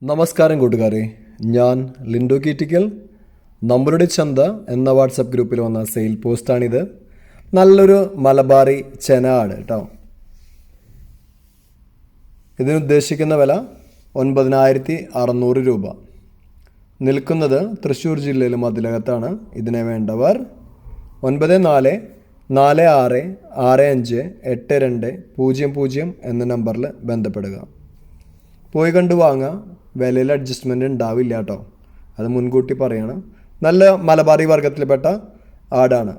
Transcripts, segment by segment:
നമസ്കാരം കൂട്ടുകാരെ, ഞാൻ ലിൻഡോ കീറ്റിക്കൽ. നമ്മളുടെ ചന്ത എന്ന വാട്സപ്പ് ഗ്രൂപ്പിൽ വന്ന സെയിൽ പോസ്റ്റാണിത്. നല്ലൊരു മലബാറി ചെന ആട് കേട്ടോ. ഇതിനുദ്ദേശിക്കുന്ന വില 9,600 രൂപ. നിൽക്കുന്നത് തൃശ്ശൂർ ജില്ലയിലെ മതിലകത്താണ്. ഇതിനെ വേണ്ടവർ 9446565820 എന്ന നമ്പറിൽ ബന്ധപ്പെടുക. പോയി കണ്ടു വാങ്ങുക. വിലയിൽ അഡ്ജസ്റ്റ്മെൻറ്റ് ഉണ്ടാവില്ല കേട്ടോ, അത് മുൻകൂട്ടി പറയണം. നല്ല മലബാറി വർഗത്തിൽപ്പെട്ട ആടാണ്.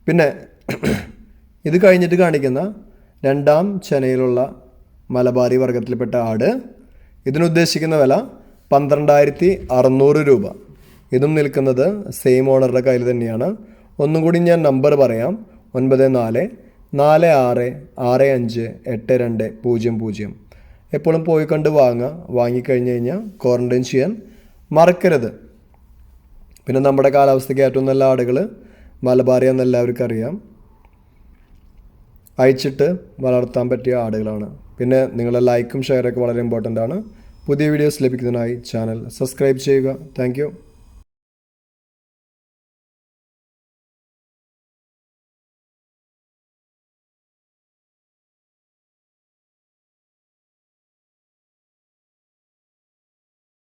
പിന്നെ ഇത് കഴിഞ്ഞിട്ട് കാണിക്കുന്ന രണ്ടാം ചെനയിലുള്ള മലബാറി വർഗത്തിൽപ്പെട്ട ആട്, ഇതിനുദ്ദേശിക്കുന്ന വില 12,600 രൂപ. ഇതും നിൽക്കുന്നത് സെയിം ഓണറുടെ കയ്യിൽ തന്നെയാണ്. ഒന്നും കൂടി ഞാൻ നമ്പർ പറയാം: 9446565820. എപ്പോഴും പോയി കണ്ട് വാങ്ങുക. വാങ്ങിക്കഴിഞ്ഞ് കഴിഞ്ഞാൽ ക്വാറൻറ്റൈൻ ചെയ്യാൻ മറക്കരുത്. പിന്നെ നമ്മുടെ കാലാവസ്ഥയ്ക്ക് ഏറ്റവും നല്ല ആടുകൾ മലബാറിയാന്ന് എല്ലാവർക്കും അറിയാം. അയച്ചിട്ട് വളർത്താൻ പറ്റിയ ആടുകളാണ്. പിന്നെ നിങ്ങളുടെ ലൈക്കും ഷെയറൊക്കെ വളരെ ഇമ്പോർട്ടൻ്റ് ആണ്. പുതിയ വീഡിയോസ് ലഭിക്കുന്നതിനായി ചാനൽ സബ്സ്ക്രൈബ് ചെയ്യുക. താങ്ക്